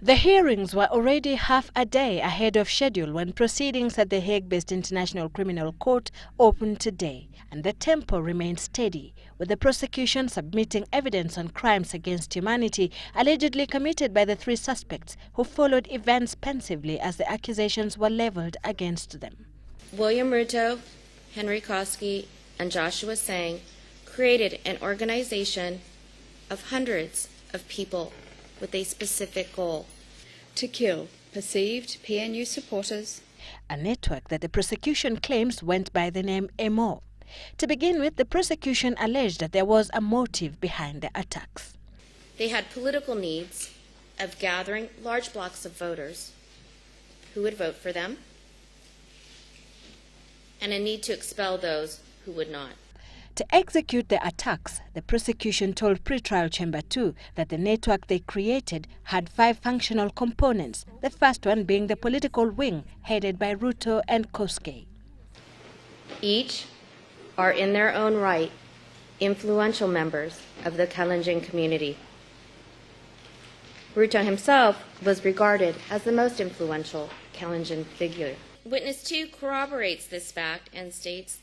The hearings were already half a day ahead of schedule when proceedings at the Hague-based International Criminal Court opened today, and the tempo remained steady, with the prosecution submitting evidence on crimes against humanity allegedly committed by the three suspects who followed events pensively as the accusations were leveled against them. William Ruto, Henry Kosgey, and Joshua Sang created an organization of hundreds of people with a specific goal: to kill perceived PNU supporters. A network that the prosecution claims went by the name EMO. To begin with, the prosecution alleged that there was a motive behind the attacks. They had political needs of gathering large blocks of voters who would vote for them, and a need to expel those who would not. To execute the attacks, the prosecution told pre-trial Chamber 2 that the network they created had 5 functional components, the first one being the political wing headed by Ruto and Kosgey. Each are in their own right influential members of the Kalenjin community. Ruto himself was regarded as the most influential Kalenjin figure. Witness 2 corroborates this fact and states,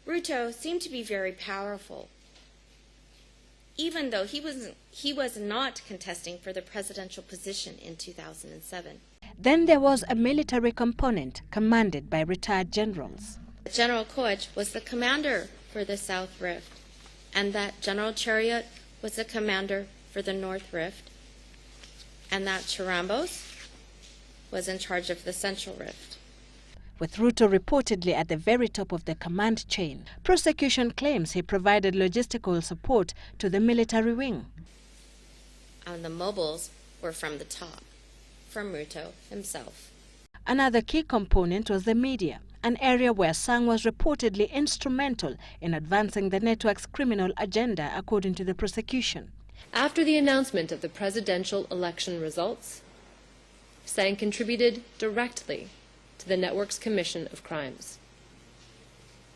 Ruto seemed to be very powerful, even though he was not contesting for the presidential position in 2007. Then there was a military component commanded by retired generals. General Koch was the commander for the South Rift, and that General Chariot was the commander for the North Rift, and that Chirambos was in charge of the Central Rift. With Ruto reportedly at the very top of the command chain, prosecution claims he provided logistical support to the military wing. And the mobiles were from the top, from Ruto himself. Another key component was the media, an area where Sang was reportedly instrumental in advancing the network's criminal agenda, according to the prosecution. After the announcement of the presidential election results, Sang contributed directly to the network's commission of crimes.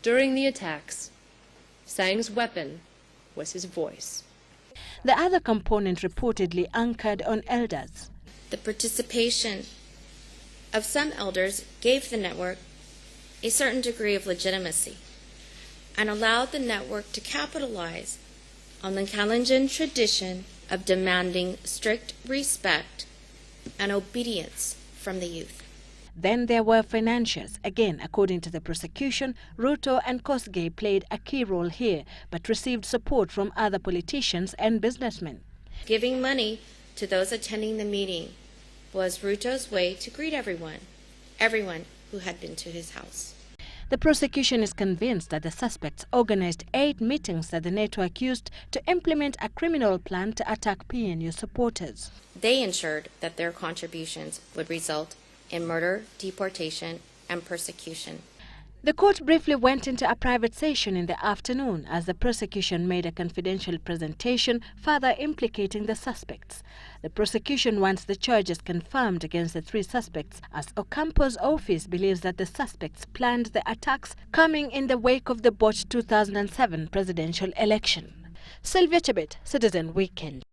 During the attacks, Sang's weapon was his voice. The other component reportedly anchored on elders. The participation of some elders gave the network a certain degree of legitimacy and allowed the network to capitalize on the Kalenjin tradition of demanding strict respect and obedience from the youth. Then there were financiers. Again, according to the prosecution, Ruto and Kosgey played a key role here, but received support from other politicians and businessmen. Giving money to those attending the meeting was Ruto's way to greet everyone who had been to his house. The prosecution is convinced that the suspects organized 8 meetings that the network used to implement a criminal plan to attack PNU supporters. They ensured that their contributions would result in murder, deportation, and persecution. The court briefly went into a private session in the afternoon as the prosecution made a confidential presentation further implicating the suspects. The prosecution wants the charges confirmed against the 3 suspects, as Ocampo's office believes that the suspects planned the attacks coming in the wake of the botched 2007 presidential election. Sylvia Chebet, Citizen Weekend.